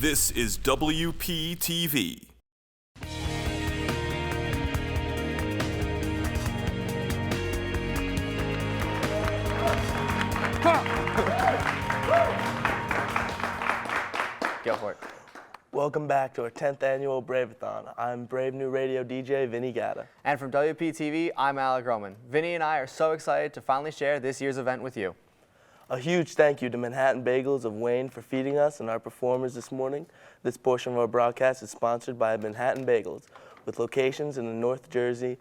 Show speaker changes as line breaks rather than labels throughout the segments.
This is WPTV.
Go for it.
Welcome back to our 10th annual Braveathon. I'm Brave New Radio DJ Vinny Gatta.
And from WPTV, I'm Alec Roman. Vinny and I are so excited to finally share this year's event with you.
A huge thank you to Manhattan Bagels of Wayne for feeding us and our performers this morning. This portion of our broadcast is sponsored by Manhattan Bagels, with locations in the North Jersey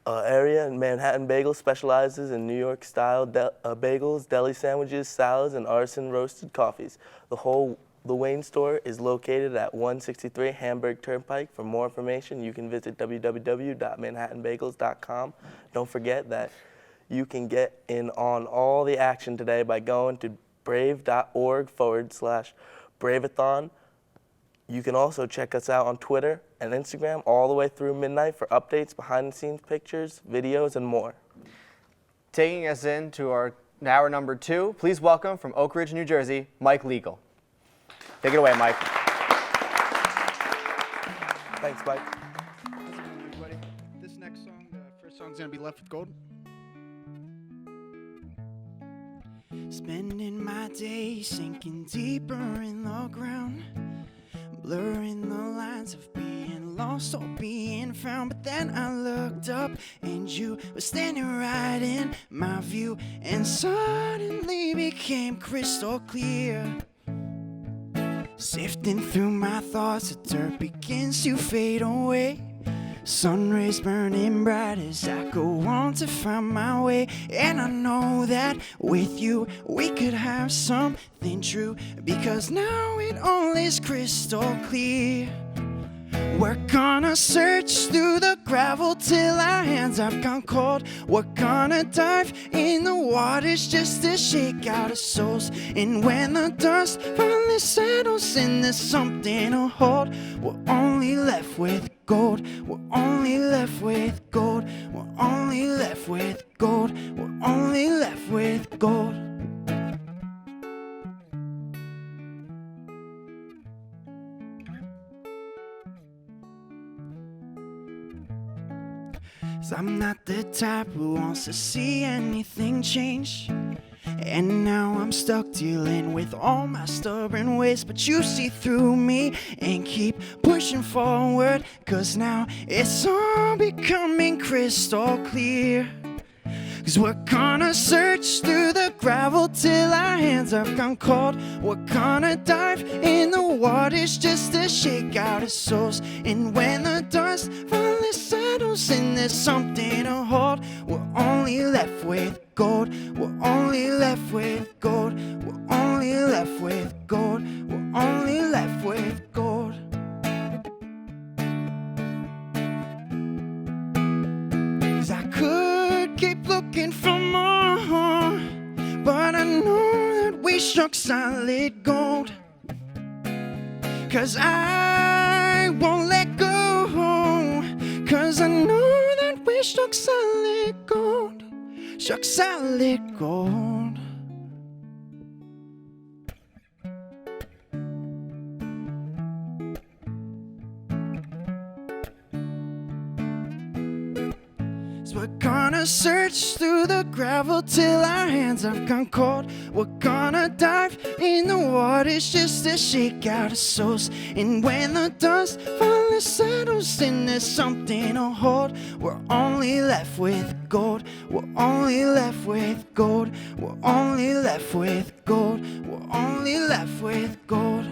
area. Manhattan Bagels specializes in New York-style bagels, deli sandwiches, salads, and artisan roasted coffees. The Wayne store is located at 163 Hamburg Turnpike. For more information, you can visit www.manhattanbagels.com. Don't forget that you can get in on all the action today by going to brave.org/Braveathon. You can also check us out on Twitter and Instagram all the way through midnight for updates, behind-the-scenes pictures, videos, and more.
Taking us into our hour number 2, please welcome from Oak Ridge, New Jersey, Mike Liegel. Take it away, Mike.
Thanks, Mike.
How's it going, everybody? This next song, the first song is going to be Left with Gold. Spending my day sinking deeper in the ground, blurring the lines of being lost or being found. But then I looked up and you were standing right in my view, and suddenly became crystal clear. Sifting through my thoughts, the dirt begins to fade away. Sun rays burning bright as I go on to find my way. And I know that with you we could have something true, because now it all is crystal clear. We're gonna search through the gravel till our hands have gone cold. We're gonna dive in the waters just to shake out our souls. And when the dust finally settles and there's something to hold, we're only left with gold. We're only left with gold. We're only left with gold. We're only left with gold. I'm not the type who wants to see anything change, and now I'm stuck dealing with all my stubborn ways. But you see through me and keep pushing forward, 'cause now it's all becoming crystal clear. 'Cause we're gonna search through the gravel till our hands have gone cold. We're gonna dive in the waters just to shake out our souls. And when the dust finally settles and there's something to hold, we're only left with gold. We're only left with gold. We're only left with gold. We're only left with gold. 'Cause I could keep looking for more, but I know that we struck solid gold. 'Cause I won't let go, 'cause I know that we struck solid gold. Struck solid gold. We're gonna search through the gravel till our hands have gone cold. We're gonna dive in the waters just to shake out our souls. And when the dust finally settles and there's something to hold, we're only left with gold. We're only left with gold. We're only left with gold. We're only left with gold.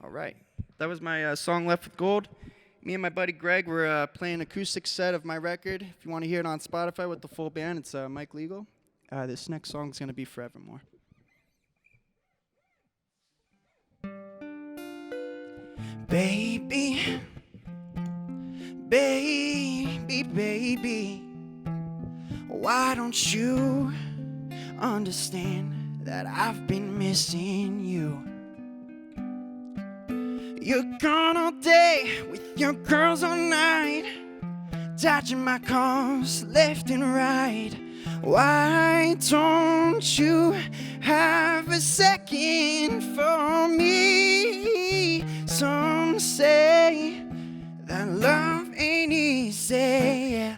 All right, that was my song Left with Gold. Me and my buddy Greg were playing an acoustic set of my record. If you want to hear it on Spotify with the full band, it's Mike Liegel. This next song is going to be Forevermore. Baby, baby, baby, why don't you understand that I've been missing you? You're gone all day with your girls all night, dodging my calls left and right. Why don't you have a second for me? Some say that love ain't easy,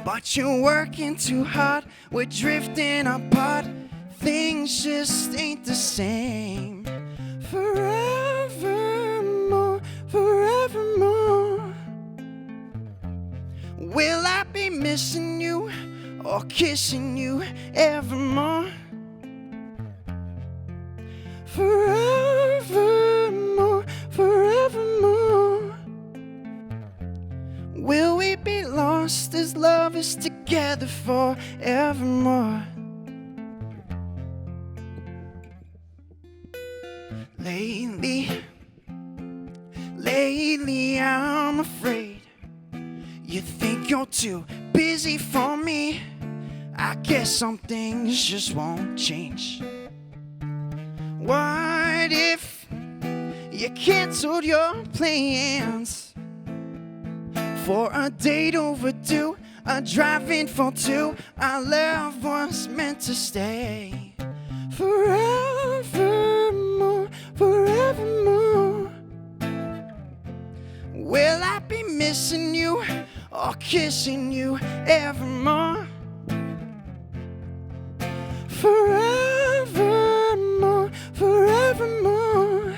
but you're working too hard. We're drifting apart. Things just ain't the same. Forevermore, forevermore. Will I be missing you or kissing you evermore? Forevermore, forevermore. Will we be lost as lovers together forevermore? Lately I'm afraid you think you're too busy for me. I guess some things just won't change. What if you canceled your plans for a date overdue, a drive-in for two? Our love was meant to stay forevermore, forevermore. Will I be missing you or kissing you evermore? Forevermore, forevermore.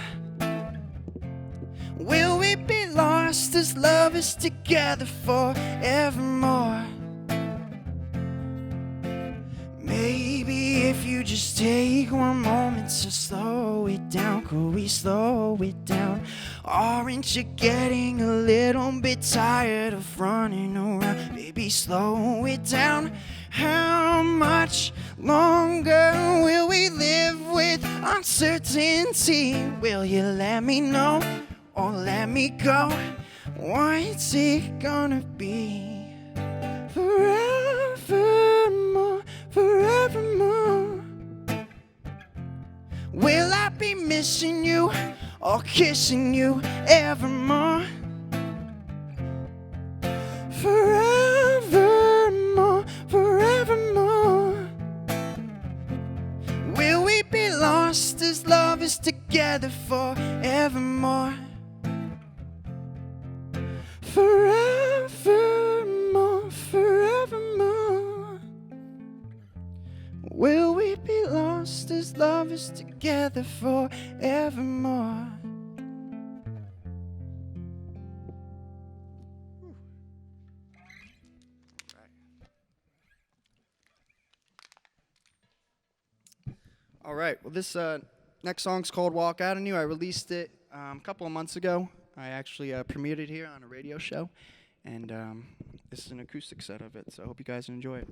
Will we be lost as lovers together forevermore? Maybe if you just take one moment to slow it down, could we slow it down? Aren't you getting a little bit tired of running around? Baby, slow it down. How much longer will we live with uncertainty? Will you let me know or let me go? What's it gonna be? Forevermore, forevermore. Will I be missing you or kissing you evermore? Forevermore, forevermore. Will we be lost as lovers together forevermore? Forevermore, forevermore. Will we be lost as lovers together forevermore? All right, well, this next song's called Walk Out on You. I released it a couple of months ago. I actually premiered it here on a radio show, and this is an acoustic set of it, so I hope you guys enjoy it.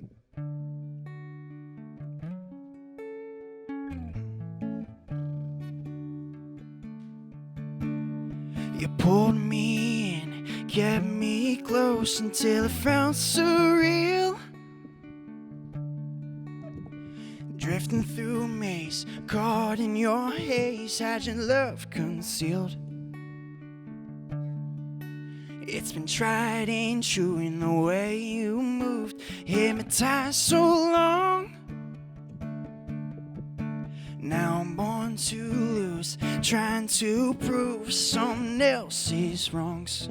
You pulled me in, kept me close until it felt surreal. Drifting through a maze, caught in your haze, had your love concealed. It's been tried and true in the way you moved, hypnotized so long. Now I'm born to lose, trying to prove someone else's wrongs.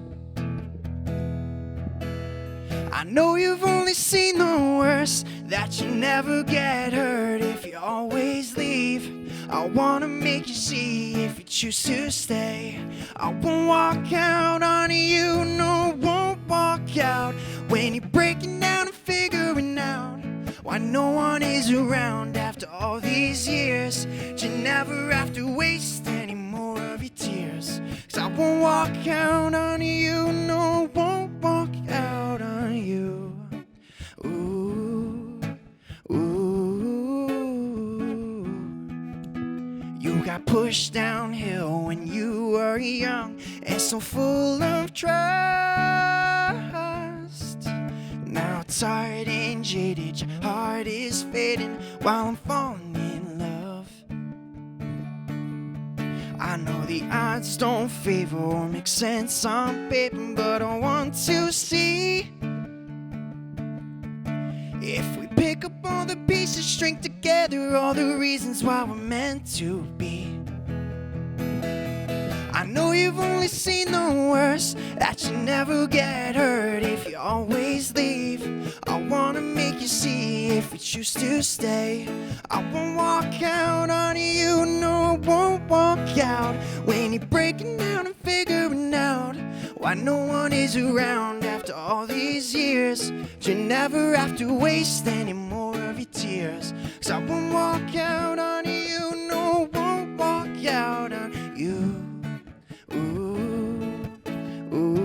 I know you've only seen the worst, that you never get hurt if you always leave. I wanna make you see if you choose to stay. I won't walk out on you, no, won't walk out when you're breaking down and figuring out why no one is around after all these years. You never have to waste any more of your tears, 'cause I won't walk out on you, no, won't walk out on you. Ooh, ooh. You got pushed downhill when you were young and so full of trust. Now tired and jaded, your heart is fading while I'm falling in love. I know the odds don't favor or make sense on paper, but I want to see If we pick up all the pieces, string together all the reasons why we're meant to be. I know you've only seen the worst, that you never get hurt if you always leave. I wanna make you see if you choose to stay. I won't walk out on you, no, I won't walk out when you're breaking down and figuring out why no one is around after all these years. You never have to waste any more of your tears. 'Cause I won't walk out on you, no, I won't walk out on you. Ooh, ooh.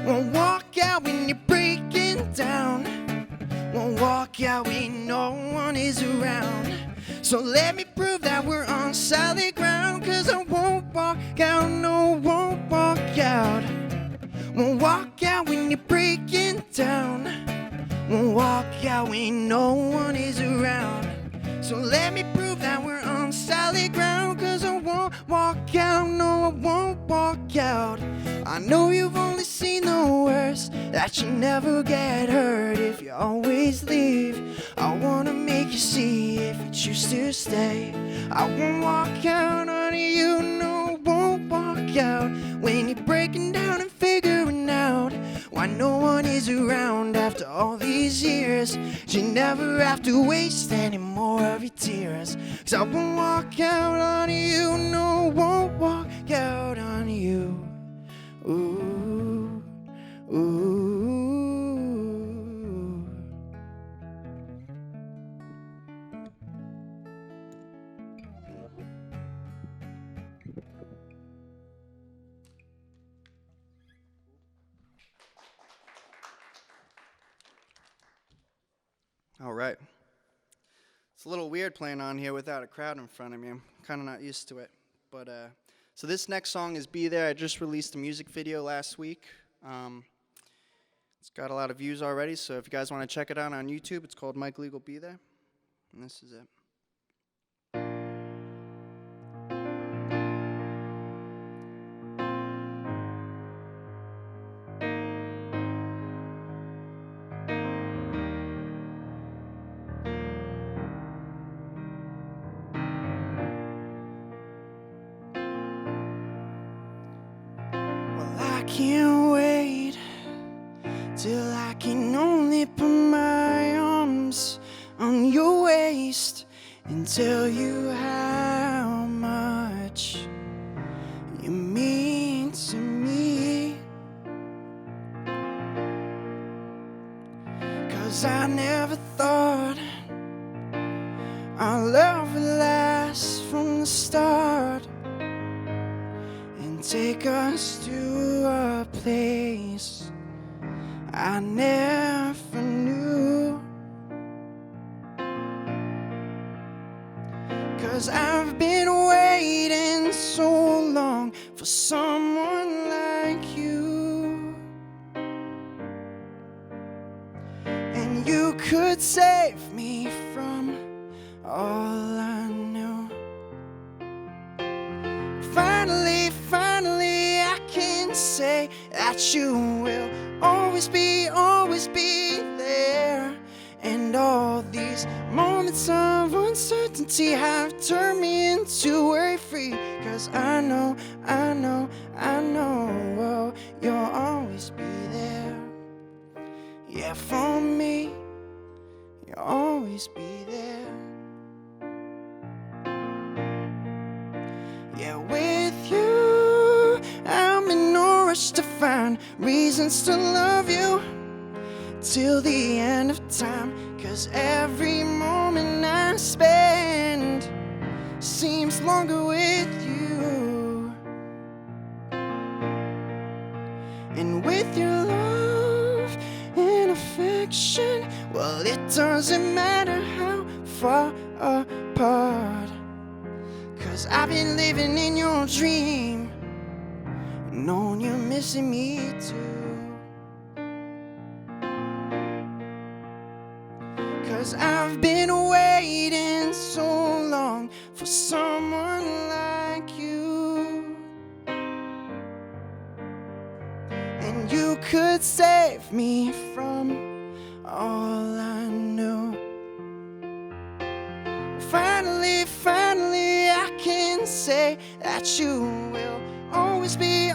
Won't walk out when you're breaking down. Won't walk out when no one is around. So let me prove that we're on solid ground. 'Cause I won't walk out, no, won't walk out. Won't walk out when you're breaking down. Won't walk out when no one is around. So let me prove that we're on solid ground. 'Cause I won't walk out, no, I won't walk out. I know you've only seen the worst, that you never get hurt if you always leave. I wanna make you see if you choose to stay. I won't walk out on you, no, I won't walk out when you're breaking down and figuring out why no one is around after all these years. You never have to waste any more of your tears. 'Cause I won't walk out on you, no, I won't walk out on you. Ooh, ooh.
All right. It's a little weird playing on here without a crowd in front of me. I'm kind of not used to it. But so this next song is Be There. I just released a music video last week. It's got a lot of views already, so if you guys want to check it out on YouTube, it's called Mike Legal Be There. And this is it.
Can't wait till I can only put my arms on your waist and tell you how much you mean to me. 'Cause I never thought our love would last from the start and take us to a place I never knew. 'Cause I've been waiting so long for someone like you, and you could save me from all I knew. Finally, I can say that you will always be there. And all these moments of uncertainty have turned me into worry-free. 'Cause I know, oh, you'll always be there. Yeah, for me, you'll always be there. Yeah, with you, I'm in no rush to find reasons to love you till the end of time. 'Cause every moment I spend seems longer with you. And with your love and affection, well, it doesn't matter how far apart. 'Cause I've been living in your dream, knowing you're missing me too. 'Cause I've been waiting so long for someone like you, and you could save me from all I know. Finally, I can say that you will always be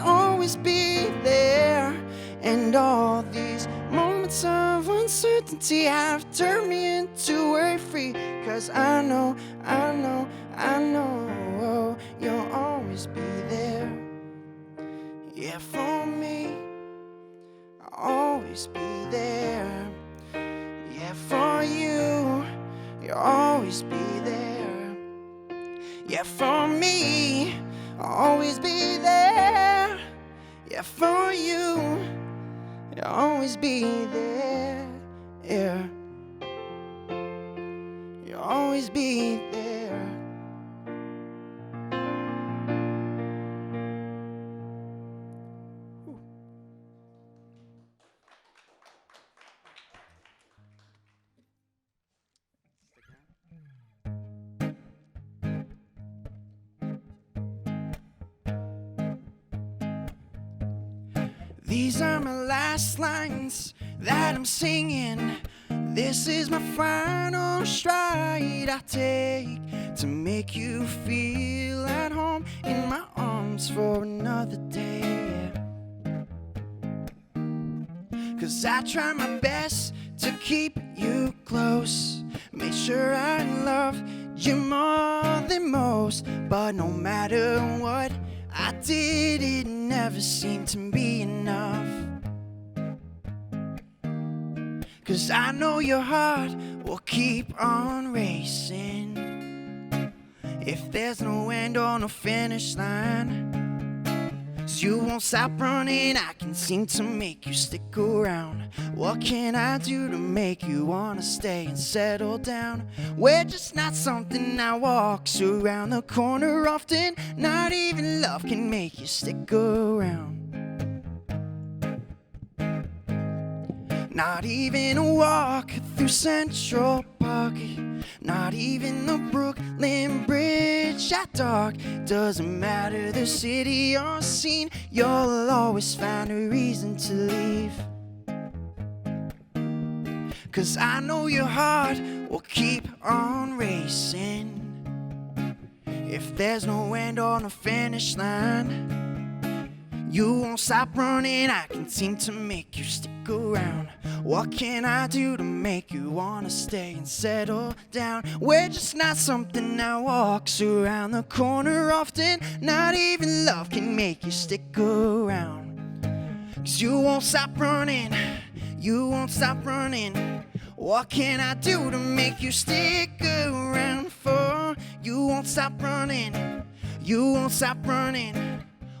there. And all these moments of uncertainty have turned me into worry-free. 'Cause I know you'll always be there. Yeah, for me, I'll always be there. Yeah, for you, you'll always be there. Yeah, for me, I'll always be there. Yeah, for you, you'll always be there. Yeah, you'll always be there. These are my last lines that I'm singing. This is my final stride I take to make you feel at home in my arms for another day. 'Cause I try my best to keep you close, make sure I love you more than most. But no matter what I did, it never seemed to be enough. 'Cause I know your heart will keep on racing if there's no end or no finish line. 'Cause you won't stop running, I can seem to make you stick around. What can I do to make you wanna stay and settle down? We're just not something that walks around the corner often. Not even love can make you stick around. Not even a walk through Central Park, not even the Brooklyn Bridge at dark. Doesn't matter the city or scene, you'll always find a reason to leave. 'Cause I know your heart will keep on racing if there's no end or no finish line. You won't stop running, I can seem to make you stick around. What can I do to make you wanna stay and settle down? We're just not something that walks around the corner often. Not even love can make you stick around. 'Cause you won't stop running, you won't stop running. What can I do to make you stick around for? You won't stop running, you won't stop running.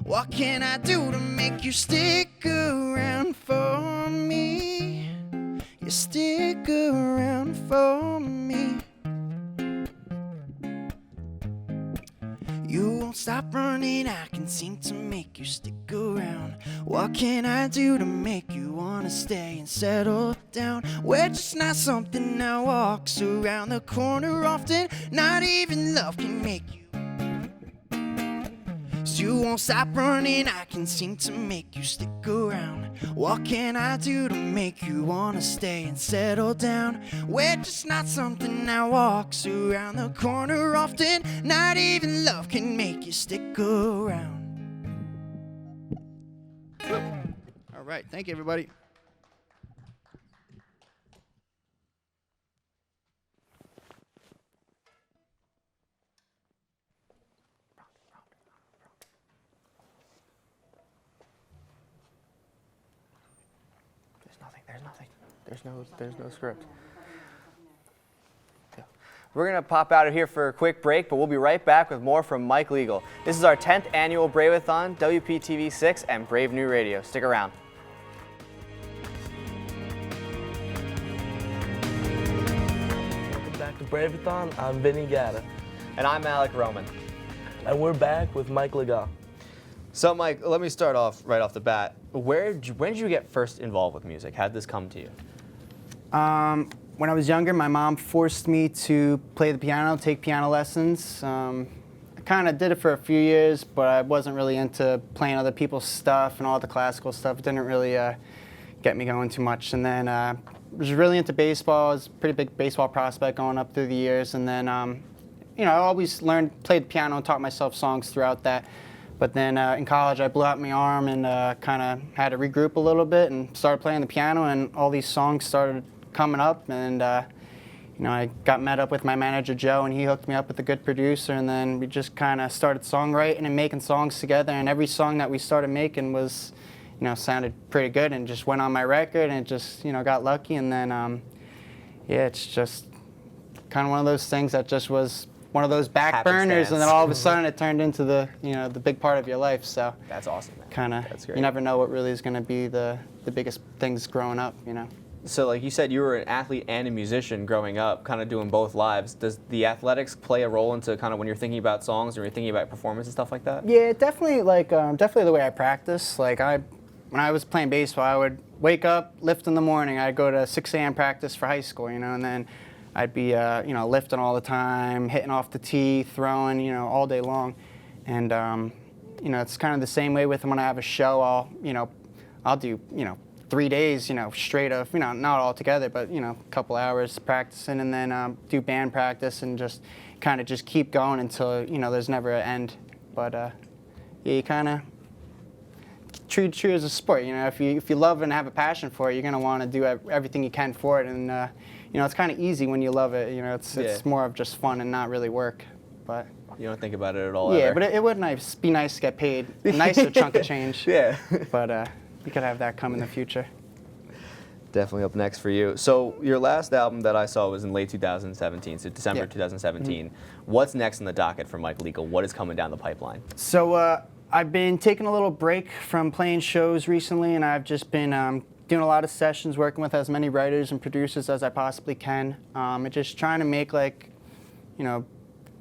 What can I do to make you stick around for me? You stick around for me. You won't stop running, I can seem to make you stick around. What can I do to make you wanna stay and settle down? We're just not something that walks around the corner often. Not even love can make you. So you won't stop running, I can seem to make you stick around. What can I do to make you wanna stay and settle down? We're just not something that walks around the corner often. Not even love can make you stick around.
All right, thank you, everybody.
There's no script. Yeah. We're going to pop out of here for a quick break, but we'll be right back with more from Mike Liegel. This is our 10th annual Brave-a-thon, WPTV 6, and Brave New Radio. Stick around.
Welcome back to Brave-a-thon. I'm Vinny Gatta.
And I'm Alec Roman.
And we're back with Mike Liegel.
So, Mike, let me start off right off the bat. When did you get first involved with music? How did this come to you?
When I was younger, my mom forced me to play the piano, take piano lessons. I kind of did it for a few years, but I wasn't really into playing other people's stuff and all the classical stuff. It didn't really get me going too much. And then was really into baseball. I was a pretty big baseball prospect going up through the years. And then, you know, I always played the piano and taught myself songs throughout that. But then in college, I blew out my arm and kind of had to regroup a little bit and started playing the piano, and all these songs started coming up. And you know, I got met up with my manager, Joe, and he hooked me up with a good producer, and then we just kind of started songwriting and making songs together, and every song that we started making was, you know, sounded pretty good and just went on my record, and it just, you know, got lucky. And then, yeah, it's just kind of one of those things that just was one of those back burners, and then all of a sudden it turned into the, you know, the big part of your life. So
That's awesome, man.
kind of,
That's great.
you never know what really is going to be the biggest things growing up, you know.
So like you said, you were an athlete and a musician growing up, kind of doing both lives. Does the athletics play a role into kind of when you're thinking about songs or you're thinking about performance and stuff like that?
Yeah, definitely, like, definitely the way I practice. Like, when I was playing baseball, I would wake up, lift in the morning. I'd go to 6 a.m. practice for high school, you know, and then I'd be, you know, lifting all the time, hitting off the tee, throwing, you know, all day long. And, you know, it's kind of the same way with when I have a show. I'll do, you know, 3 days, you know, straight of, you know, not all together, but, you know, a couple hours practicing, and then do band practice and just kind of just keep going until, you know, there's never an end. But, yeah, you kind of treat it as a sport. You know, if you love and have a passion for it, you're going to want to do everything you can for it. And, you know, it's kind of easy when you love it. You know, it's more of just fun and not really work. But
You don't think about it at all,
yeah,
ever?
but it would be nice to get paid a nicer chunk of change.
Yeah.
But you could have that come in the future.
Definitely up next for you. So your last album that I saw was in late 2017, so December 2017. What's next in the docket for Mike Liegel? What is coming down the pipeline?
So I've been taking a little break from playing shows recently, and I've just been doing a lot of sessions, working with as many writers and producers as I possibly can. And just trying to make, like, you know,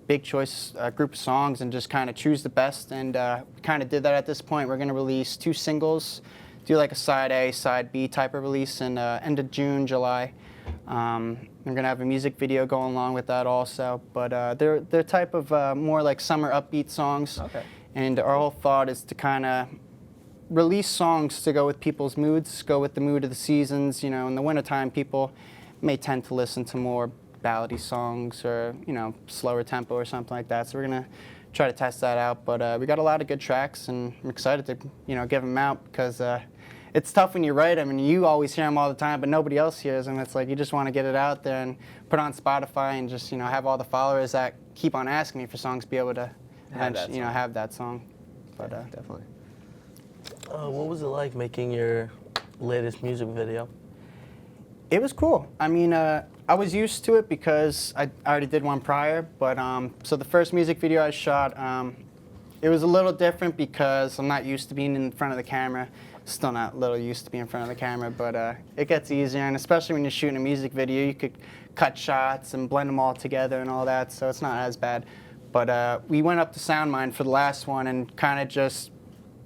big choice group of songs and just kind of choose the best. And kind of did that at this point. We're going to release 2 singles, do like a side A, side B type of release in end of June, July. I'm going to have a music video going along with that also. But they're type of more like summer upbeat songs.
Okay.
And our whole thought is to kind of release songs to go with people's moods, go with the mood of the seasons. You know, in the wintertime, people may tend to listen to more ballady songs or, you know, slower tempo or something like that. So we're going to try to test that out. But we got a lot of good tracks, and I'm excited to, you know, give them out, because it's tough when you write them, and you always hear them all the time, but nobody else hears them. It's like you just want to get it out there and put it on Spotify and just, you know, have all the followers that keep on asking me for songs be able to have that song. But
Definitely.
What was it like making your latest music video?
It was cool. I mean, I was used to it because I already did one prior, but so the first music video I shot, it was a little different because I'm not used to being in front of the camera. Still not a little used to being in front of the camera, but it gets easier, and especially when you're shooting a music video, you could cut shots and blend them all together and all that, so it's not as bad. But we went up to SoundMind for the last one and kind of just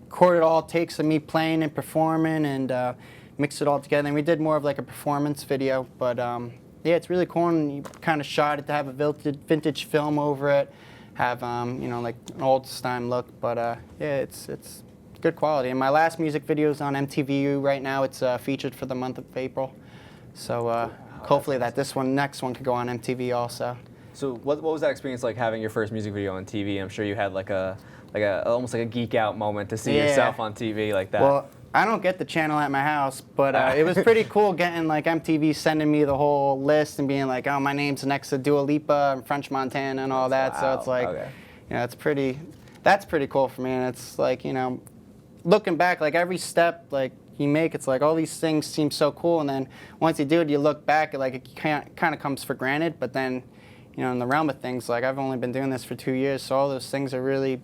recorded all takes of me playing and performing and mixed it all together. And we did more of like a performance video, but yeah, it's really cool, and you kind of shot it to have a vintage film over it, have you know, like an old time look. But yeah, it's good quality. And my last music video is on MTV right now. It's featured for the month of April. So hopefully next one could go on MTV also.
So what was that experience like, having your first music video on TV? I'm sure you had like a almost like a geek out moment to see yourself on TV like that.
Well, I don't get the channel at my house, but it was pretty cool getting like MTV sending me the whole list and being like, oh, my name's next to Dua Lipa and French Montana and all that.
Wow.
So it's like,
Okay.
you know, that's pretty cool for me. And it's like, you know, looking back, like every step like you make, it's like all these things seem so cool, and then once you do it, you look back, like it kind of comes for granted. But then, you know, in the realm of things, like I've only been doing this for 2 years, so all those things are really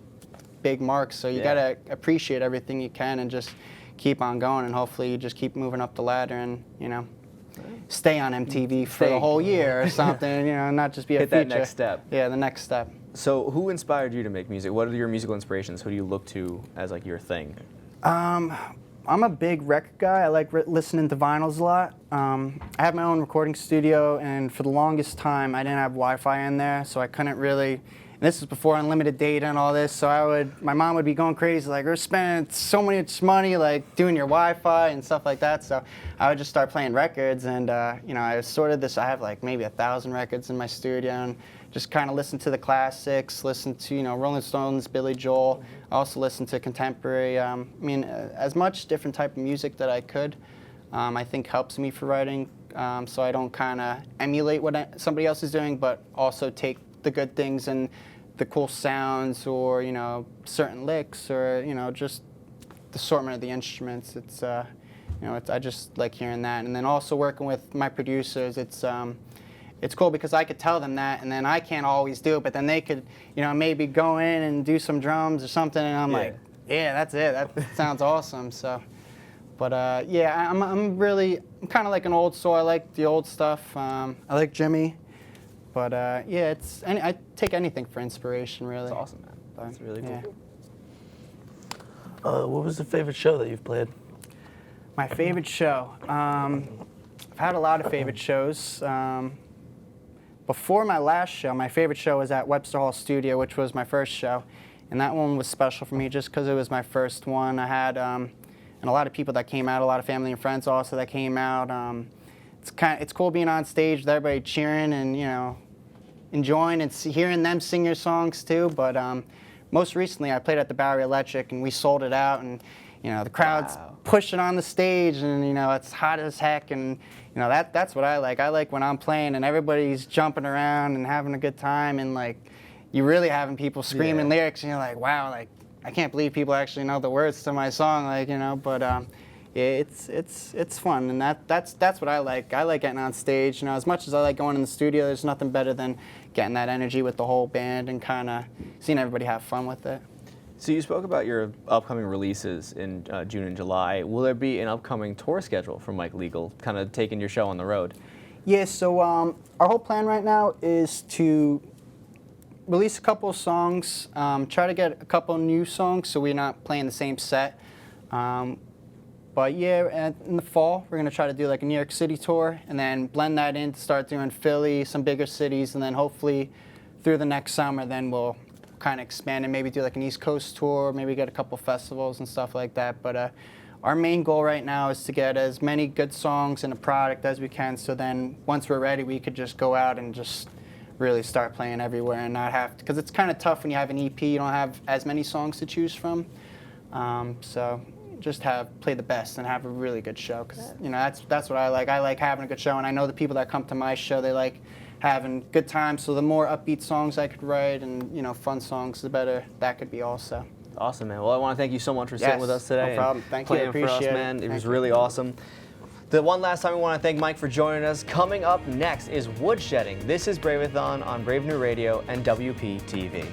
big marks. So you gotta appreciate everything you can and just keep on going, and hopefully you just keep moving up the ladder and, you know, stay on MTV for the whole year or something, you know, not just be a feature.
Hit that next step.
Yeah, the next step.
So who inspired you to make music? What are your musical inspirations? Who do you look to as like your thing?
I'm a big record guy. I like listening to vinyls a lot. I have my own recording studio, and for the longest time I didn't have Wi-Fi in there, so I couldn't really
this was before unlimited data and all this, so my mom would be going crazy, like, we're spending so much money, like, doing your Wi-Fi and stuff like that, so I would just start playing records, and, you know, I was sort of this, I have, like, maybe 1,000 records in my studio, and just kind of listen to the classics, listen to, you know, Rolling Stones, Billy Joel. I also listen to contemporary, I mean, as much different type of music that I could, I think helps me for writing, so I don't kind of emulate what somebody else is doing, but also take the good things and the cool sounds, or, you know, certain licks, or, you know, just the assortment of the instruments. It's, you know, I just like hearing that. And then also working with my producers, it's cool because I could tell them that, and then I can't always do it, but then they could, you know, maybe go in and do some drums or something, and I'm like, yeah, that's it. That sounds awesome. So, but yeah, I'm kind of like an old soul. I like the old stuff. I like Jimmy, but yeah, I take anything for inspiration, really.
That's awesome, man. That's really cool.
Yeah.
What was the favorite show that you've played?
My favorite show. I've had a lot of favorite shows. Before my last show, my favorite show was at Webster Hall Studio, which was my first show. And that one was special for me just because it was my first one. I had and a lot of people that came out, a lot of family and friends also that came out. It's cool being on stage with everybody cheering and, you know, enjoying and hearing them sing your songs too. But most recently, I played at the Bowery Electric, and we sold it out, and, you know, the crowd's pushing on the stage, and, you know, it's hot as heck, and, you know, that's what I like. I like when I'm playing and everybody's jumping around and having a good time, and, like, you're really having people screaming lyrics, and you're like, wow, like, I can't believe people actually know the words to my song, like, you know. But yeah, it's fun, and that's what I like. I like getting on stage. You know, as much as I like going in the studio, there's nothing better than getting that energy with the whole band and kind of seeing everybody have fun with it.
So you spoke about your upcoming releases in June and July. Will there be an upcoming tour schedule for Mike Liegel, kind of taking your show on the road?
Yeah, so our whole plan right now is to release a couple of songs, try to get a couple of new songs so we're not playing the same set. But yeah, in the fall, we're going to try to do like a New York City tour, and then blend that in to start doing Philly, some bigger cities, and then hopefully through the next summer, then we'll kind of expand and maybe do like an East Coast tour, maybe get a couple festivals and stuff like that. But our main goal right now is to get as many good songs and a product as we can, so then once we're ready, we could just go out and just really start playing everywhere and not have to, because it's kind of tough when you have an EP, you don't have as many songs to choose from. So just play the best and have a really good show, because, you know, that's what I like. I like having a good show, and I know the people that come to my show, they like having good times, so the more upbeat songs I could write and, you know, fun songs, the better that could be also.
Awesome, man. Well, I want to thank you so much for sitting with us today.
No problem. Thank you. I
Playing for us,
appreciate
man.
it.
It was
Thank you.
really awesome. The one last time we want to thank Mike for joining us. Coming up next is Woodshedding. This is Brave-a-thon on Brave New Radio and WPTV.